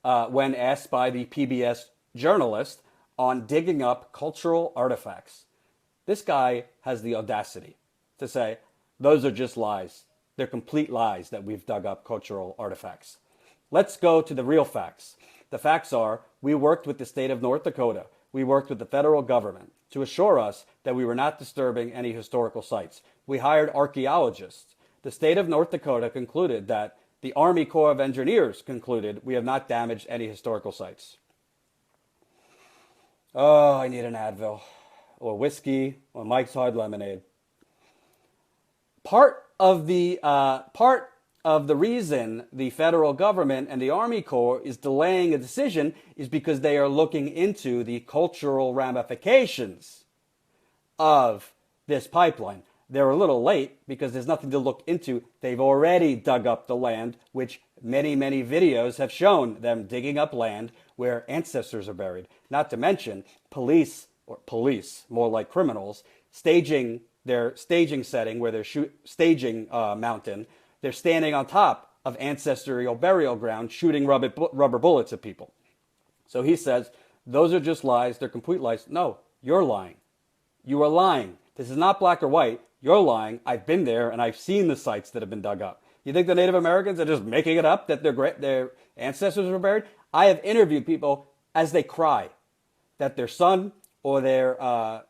when asked by the PBS journalist on digging up cultural artifacts. This guy has the audacity to say, those are just lies. They're complete lies that we've dug up cultural artifacts. Let's go to the real facts. The facts are, we worked with the state of North Dakota. We worked with the federal government to assure us that we were not disturbing any historical sites. We hired archaeologists. The state of North Dakota concluded that the Army Corps of Engineers concluded we have not damaged any historical sites. Oh, I need an Advil, or whiskey, or Mike's Hard Lemonade. Part of the reason the federal government and the Army Corps is delaying a decision is because they are looking into the cultural ramifications of this pipeline. They're a little late because there's nothing to look into. They've already dug up the land, which many, many videos have shown them digging up land where ancestors are buried. Not to mention police, more like criminals, staging their staging setting where they're staging mountain. They're standing on top of ancestral burial ground shooting rubber bullets at people. So he says, those are just lies. They're complete lies. No, you're lying. You are lying. This is not black or white. You're lying. I've been there and I've seen the sites that have been dug up. You think the Native Americans are just making it up that their ancestors were buried? I have interviewed people as they cry that their son or their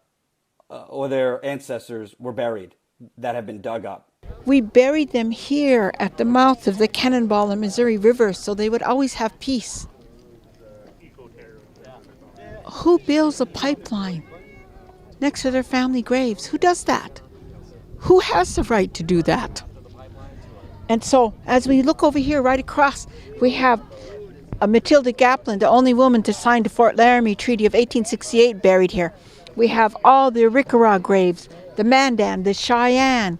ancestors were buried that have been dug up. We buried them here at the mouth of the Cannonball and Missouri River so they would always have peace. Who builds a pipeline next to their family graves? Who does that? Who has the right to do that? And so as we look over here right across, we have Matilda Gaplin, the only woman to sign the Fort Laramie Treaty of 1868, buried here. We have all the Arikara graves, the Mandan, the Cheyenne,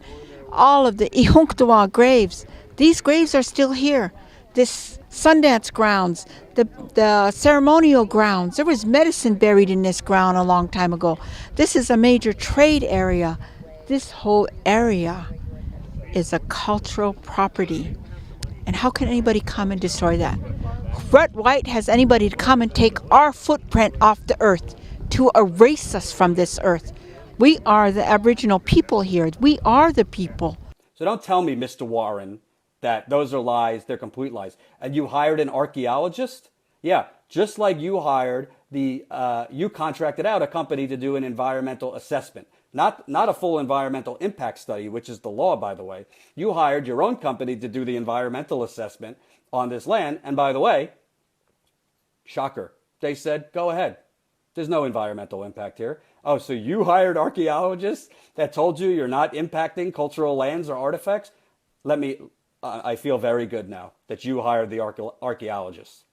all of the Ihunktawa graves. These graves are still here. This Sundance grounds, the ceremonial grounds. There was medicine buried in this ground a long time ago. This is a major trade area. This whole area is a cultural property. And how can anybody come and destroy that? What right has anybody to come and take our footprint off the earth, to erase us from this earth? We are the Aboriginal people here. We are the people. So don't tell me, Mr. Warren, that those are lies. They're complete lies. And you hired an archaeologist? Yeah, just like you hired you contracted out a company to do an environmental assessment. Not a full environmental impact study, which is the law, by the way. You hired your own company to do the environmental assessment on this land. And by the way, shocker, they said, go ahead. There's no environmental impact here. Oh, so you hired archaeologists that told you you're not impacting cultural lands or artifacts? I feel very good now that you hired the archaeologists.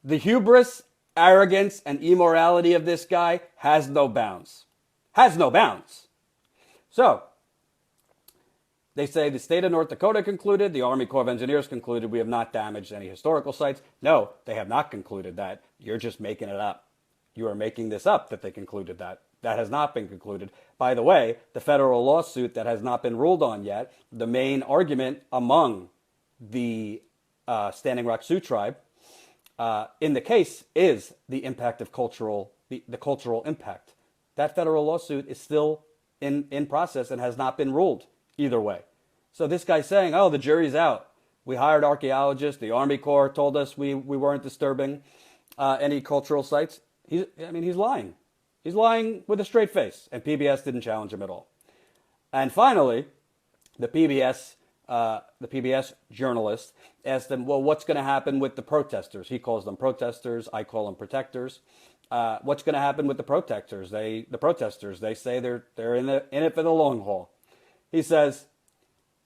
The hubris, arrogance, and immorality of this guy has no bounds. Has no bounds. So, they say the state of North Dakota concluded, the Army Corps of Engineers concluded we have not damaged any historical sites. No, they have not concluded that. You're just making it up. You are making this up that they concluded that. That has not been concluded. By the way, the federal lawsuit that has not been ruled on yet, the main argument among the Standing Rock Sioux tribe in the case is the impact of the cultural impact. That federal lawsuit is still in process and has not been ruled either way. So this guy's saying, oh, the jury's out. We hired archaeologists. The Army Corps told us we weren't disturbing any cultural sites. He's lying. He's lying with a straight face, and PBS didn't challenge him at all. And finally, the PBS journalist asked him, well, what's going to happen with the protesters? He calls them protesters. I call them protectors. What's going to happen with the protesters? They say they're in it for the long haul. He says,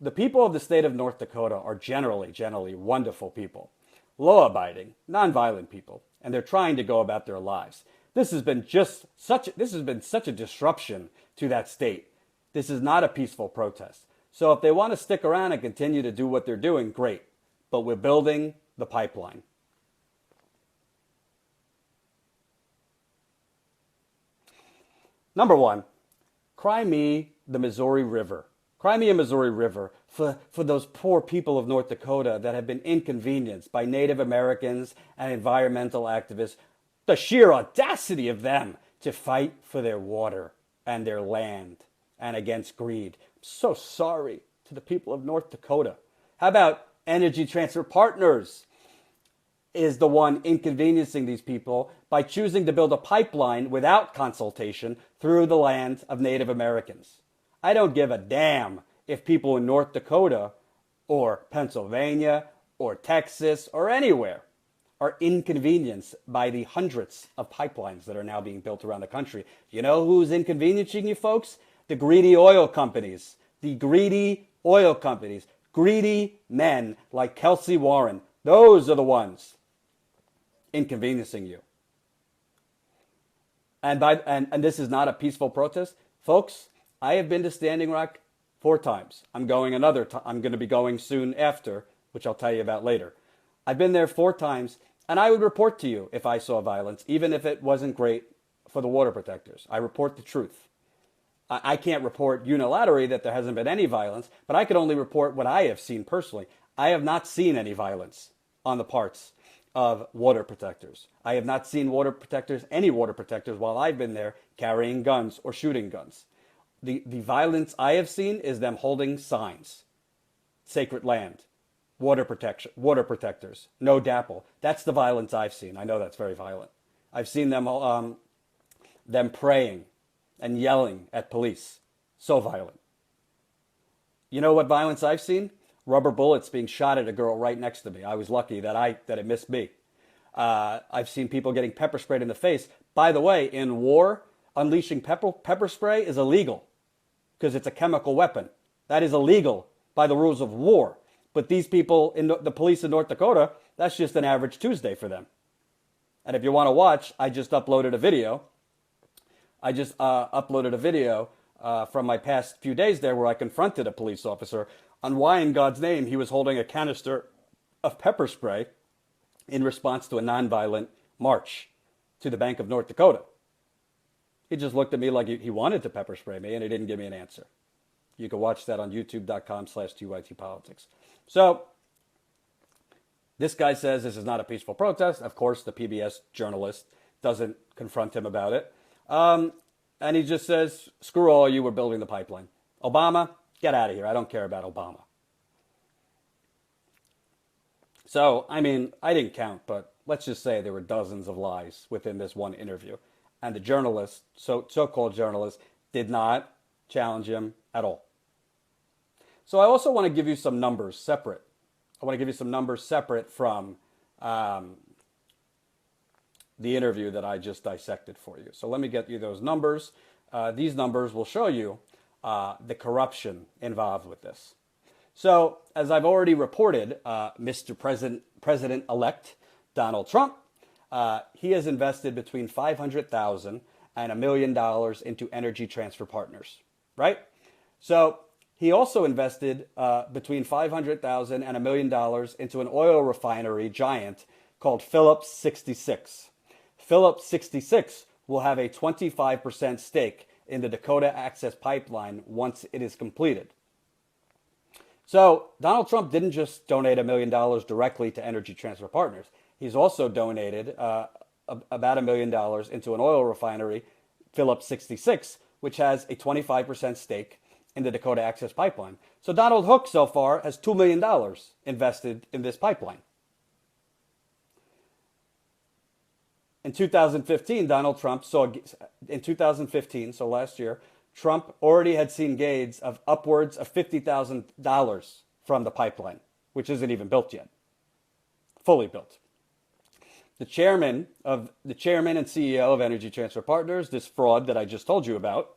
the people of the state of North Dakota are generally wonderful people, law-abiding, nonviolent people, and they're trying to go about their lives. This has been such a disruption to that state. This is not a peaceful protest. So if they want to stick around and continue to do what they're doing, great. But we're building the pipeline. Number one, cry me the Missouri River. Cry me a Missouri River for those poor people of North Dakota that have been inconvenienced by Native Americans and environmental activists. The sheer audacity of them to fight for their water and their land and against greed. I'm so sorry to the people of North Dakota. How about Energy Transfer Partners is the one inconveniencing these people by choosing to build a pipeline without consultation through the land of Native Americans. I don't give a damn if people in North Dakota or Pennsylvania or Texas or anywhere are inconvenienced by the hundreds of pipelines that are now being built around the country. You know who's inconveniencing you folks? The greedy oil companies. The greedy oil companies. Greedy men like Kelsey Warren. Those are the ones inconveniencing you. And this is not a peaceful protest. Folks, I have been to Standing Rock 4 times. I'm going I'm going to be going soon after, which I'll tell you about later. I've been there 4 times, and I would report to you if I saw violence, even if it wasn't great for the water protectors. I report the truth. I can't report unilaterally that there hasn't been any violence, but I can only report what I have seen personally. I have not seen any violence on the parts of water protectors. I have not seen any water protectors while I've been there carrying guns or shooting guns. The violence I have seen is them holding signs. Sacred land, water protectors, no DAPL. That's the violence I've seen. I know that's very violent. I've seen them praying and yelling at police. So violent. You know what violence I've seen? Rubber bullets being shot at a girl right next to me. I was lucky that it missed me. I've seen people getting pepper sprayed in the face. By the way, in war, unleashing pepper spray is illegal because it's a chemical weapon. That is illegal by the rules of war. But these people, the police in North Dakota, that's just an average Tuesday for them. And if you want to watch, I just uploaded a video. From my past few days there where I confronted a police officer on why in God's name he was holding a canister of pepper spray in response to a nonviolent march to the Bank of North Dakota. He just looked at me like he wanted to pepper spray me, and he didn't give me an answer. You can watch that on youtube.com/TYTpolitics. So this guy says this is not a peaceful protest. Of course, the PBS journalist doesn't confront him about it. And he just says, screw all you, we're building the pipeline. Obama, get out of here. I don't care about Obama. So, I mean, I didn't count, but let's just say there were dozens of lies within this one interview. And the journalist, so-called journalist, did not challenge him at all. So I also want to give you some numbers separate. I want to give you some numbers separate from the interview that I just dissected for you. So let me get you those numbers. These numbers will show you the corruption involved with this. So as I've already reported, Mr. President-elect Donald Trump, he has invested between $500,000 and $1 million into Energy Transfer Partners, right? So he also invested between $500,000 and $1 million into an oil refinery giant called Phillips 66. Phillips 66 will have a 25% stake in the Dakota Access Pipeline once it is completed. So Donald Trump didn't just donate $1 million directly to Energy Transfer Partners. He's also donated about $1 million into an oil refinery, Phillips 66, which has a 25% stake in the Dakota Access Pipeline. So Donald Hook so far has $2 million invested in this pipeline. In 2015, so last year, Trump already had seen gains of upwards of $50,000 from the pipeline, which isn't even built yet, fully built. The chairman and CEO of Energy Transfer Partners, this fraud that I just told you about,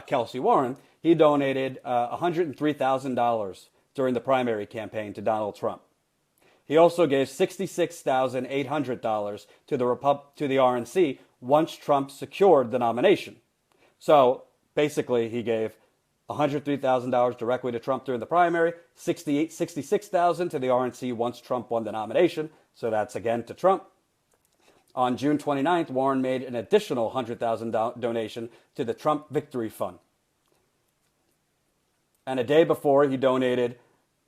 Kelsey Warren, he donated $103,000 during the primary campaign to Donald Trump. He also gave $66,800 to the RNC once Trump secured the nomination. So basically, he gave $103,000 directly to Trump during the primary, $66,000 to the RNC once Trump won the nomination. So that's again to Trump. On June 29th, Warren made an additional $100,000 donation to the Trump Victory Fund. And a day before he donated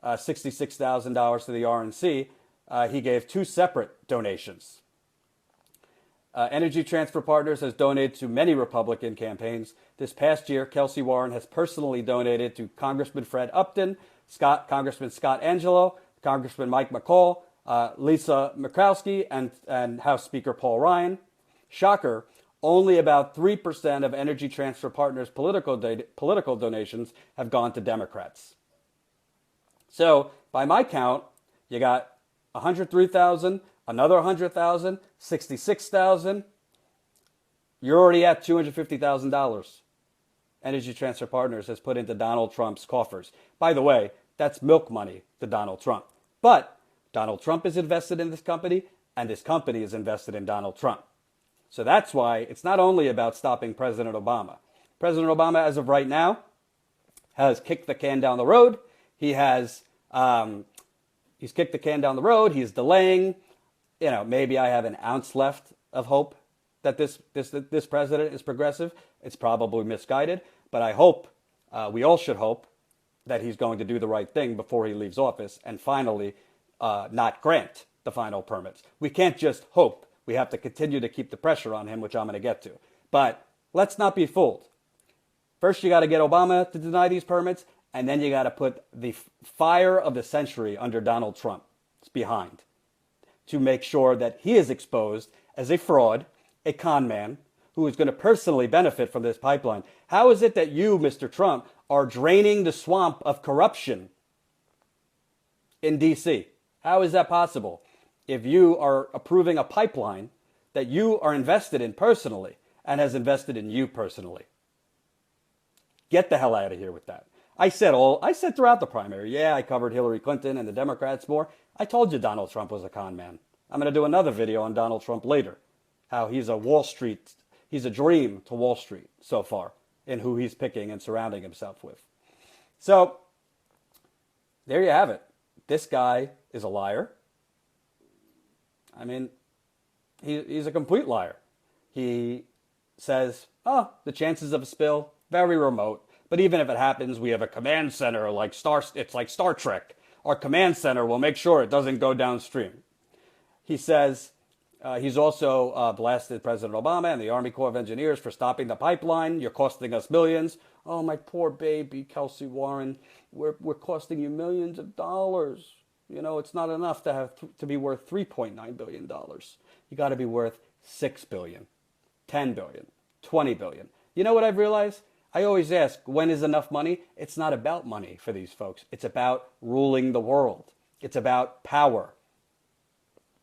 $66,000 to the RNC, he gave two separate donations. Energy Transfer Partners has donated to many Republican campaigns. This past year, Kelsey Warren has personally donated to Congressman Fred Upton, Congressman Scott Angelo, Congressman Mike McCall, Lisa Murkowski, and House Speaker Paul Ryan. Shocker, only about 3% of Energy Transfer Partners' political donations have gone to Democrats. So, by my count, you got 103,000, another 100,000, 66,000. You're already at $250,000. Energy Transfer Partners has put into Donald Trump's coffers. By the way, that's milk money to Donald Trump. But Donald Trump is invested in this company, and this company is invested in Donald Trump. So that's why it's not only about stopping President Obama. President Obama, as of right now, has kicked the can down the road. He's kicked the can down the road. He's delaying. Maybe I have an ounce left of hope that this president is progressive. It's probably misguided, but I hope, we all should hope, that he's going to do the right thing before he leaves office and finally not grant the final permits. We can't just hope. We have to continue to keep the pressure on him, which I'm going to get to. But let's not be fooled. First, you got to get Obama to deny these permits, and then you got to put the fire of the century under Donald Trump behind to make sure that he is exposed as a fraud, a con man, who is going to personally benefit from this pipeline. How is it that you, Mr. Trump, are draining the swamp of corruption in D.C.? How is that possible? If you are approving a pipeline that you are invested in personally and has invested in you personally. Get the hell out of here with that. I said throughout the primary, yeah, I covered Hillary Clinton and the Democrats more. I told you Donald Trump was a con man. I'm going to do another video on Donald Trump later, how he's a dream to Wall Street so far in who he's picking and surrounding himself with. So there you have it. This guy is a liar. I mean, he's a complete liar. He says, the chances of a spill, very remote. But even if it happens, we have a command center it's like Star Trek. Our command center will make sure it doesn't go downstream. He says he's also blasted President Obama and the Army Corps of Engineers for stopping the pipeline. You're costing us millions. Oh, my poor baby, Kelsey Warren. We're costing you millions of dollars. It's not enough to be worth $3.9 billion. You got to be worth $6 billion, $10 billion, $20 billion. You know what I've realized? I always ask, when is enough money? It's not about money for these folks. It's about ruling the world. It's about power.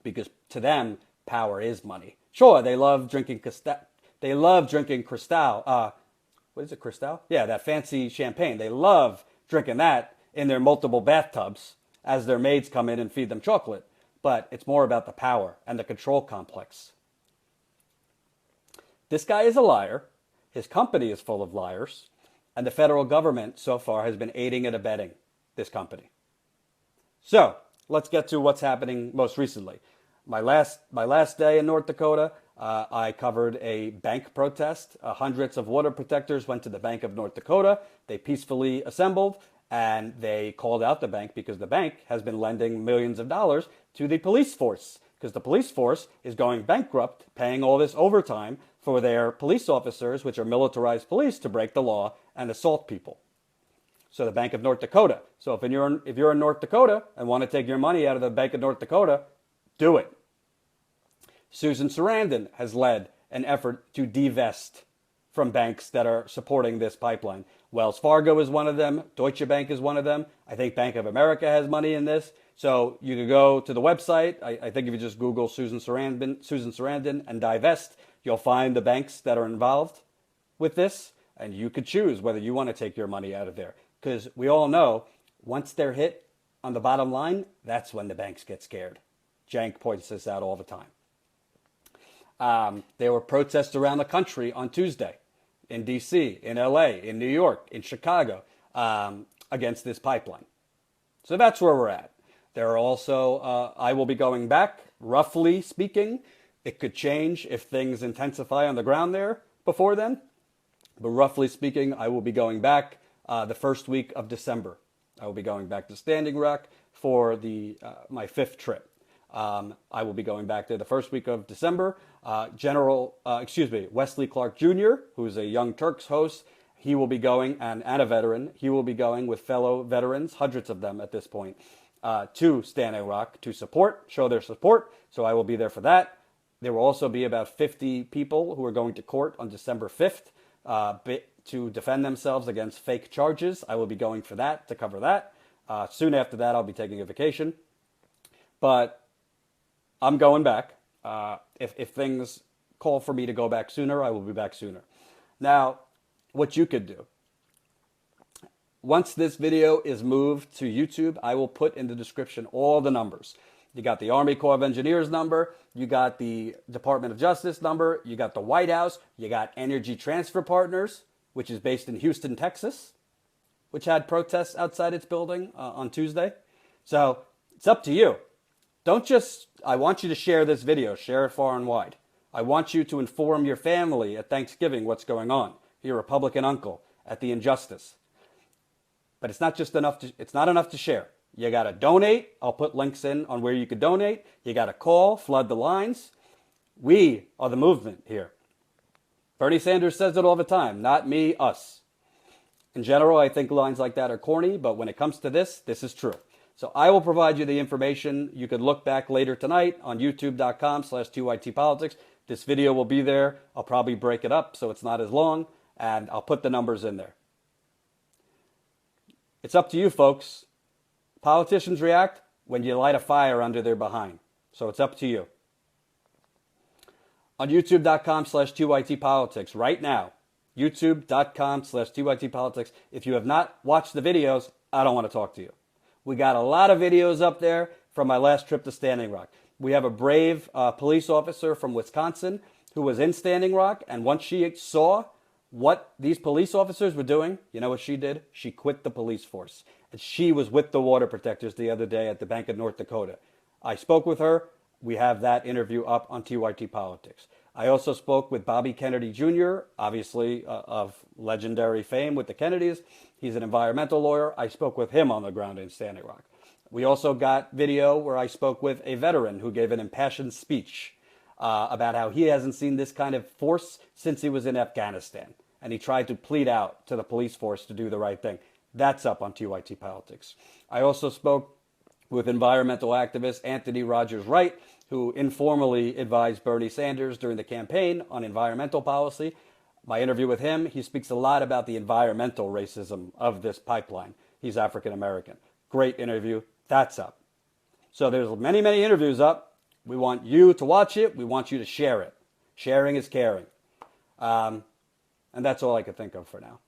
Because to them, power is money. Sure, they love drinking Cristal. What is it, Cristal? Yeah, that fancy champagne. They love drinking that in their multiple bathtubs as their maids come in and feed them chocolate. But it's more about the power and the control complex. This guy is a liar. His company is full of liars. And the federal government so far has been aiding and abetting this company. So let's get to what's happening most recently. My last day in North Dakota, I covered a bank protest. Hundreds of water protectors went to the Bank of North Dakota. They peacefully assembled, and they called out the bank because the bank has been lending millions of dollars to the police force, because the police force is going bankrupt, paying all this overtime for their police officers, which are militarized police, to break the law and assault people. So the Bank of North Dakota. So if you're in North Dakota and want to take your money out of the Bank of North Dakota, do it. Susan Sarandon has led an effort to divest from banks that are supporting this pipeline. Wells Fargo is one of them. Deutsche Bank is one of them. I think Bank of America has money in this. So you can go to the website. I think if you just Google Susan Sarandon and divest, you'll find the banks that are involved with this. And you could choose whether you want to take your money out of there. Because we all know, once they're hit on the bottom line, that's when the banks get scared. Jank points this out all the time. There were protests around the country on Tuesday, in D.C., in L.A., in New York, in Chicago, against this pipeline. So that's where we're at. There are also, I will be going back, roughly speaking. It could change if things intensify on the ground there before then. But roughly speaking, I will be going back the first week of December. I will be going back to Standing Rock for my 5th trip. I will be going back there the first week of December. Wesley Clark Jr., who's a Young Turks host, he will be going, and a veteran, he will be going with fellow veterans, hundreds of them at this point, to Standing Rock to show their support. So I will be there for that. There will also be about 50 people who are going to court on December 5th to defend themselves against fake charges. I will be going for that, to cover that. Soon after that, I'll be taking a vacation. But I'm going back. If things call for me to go back sooner, I will be back sooner. Now, what you could do. Once this video is moved to YouTube, I will put in the description all the numbers. You got the Army Corps of Engineers number, you got the Department of Justice number, you got the White House, you got Energy Transfer Partners, which is based in Houston, Texas, which had protests outside its building on Tuesday. So it's up to you. I want you to share this video, share it far and wide. I want you to inform your family at Thanksgiving what's going on, your Republican uncle, at the injustice. But it's not enough to share. You got to donate. I'll put links in on where you could donate. You got to call, flood the lines. We are the movement here. Bernie Sanders says it all the time. Not me, us. In general, I think lines like that are corny, but when it comes to this is true. So I will provide you the information. You could look back later tonight on youtube.com/2ytpolitics. This video will be there. I'll probably break it up so it's not as long, and I'll put the numbers in there. It's up to you, folks. Politicians react when you light a fire under their behind. So it's up to you. On youtube.com/2ytpolitics right now, youtube.com/2ytpolitics. If you have not watched the videos, I don't want to talk to you. We got a lot of videos up there from my last trip to Standing Rock. We have a brave police officer from Wisconsin who was in Standing Rock, and once she saw what these police officers were doing, you know what she did? She quit the police force. And she was with the water protectors the other day at the Bank of North Dakota. I spoke with her. We have that interview up on TYT Politics. I also spoke with Bobby Kennedy Jr., obviously of legendary fame with the Kennedys. He's an environmental lawyer. I spoke with him on the ground in Standing Rock. We also got video where I spoke with a veteran who gave an impassioned speech about how he hasn't seen this kind of force since he was in Afghanistan. And he tried to plead out to the police force to do the right thing. That's up on TYT Politics. I also spoke with environmental activist Anthony Rogers Wright, who informally advised Bernie Sanders during the campaign on environmental policy. My interview with him, he speaks a lot about the environmental racism of this pipeline. He's African American. Great interview. That's up. So there's many, many interviews up. We want you to watch it. We want you to share it. Sharing is caring. And that's all I could think of for now.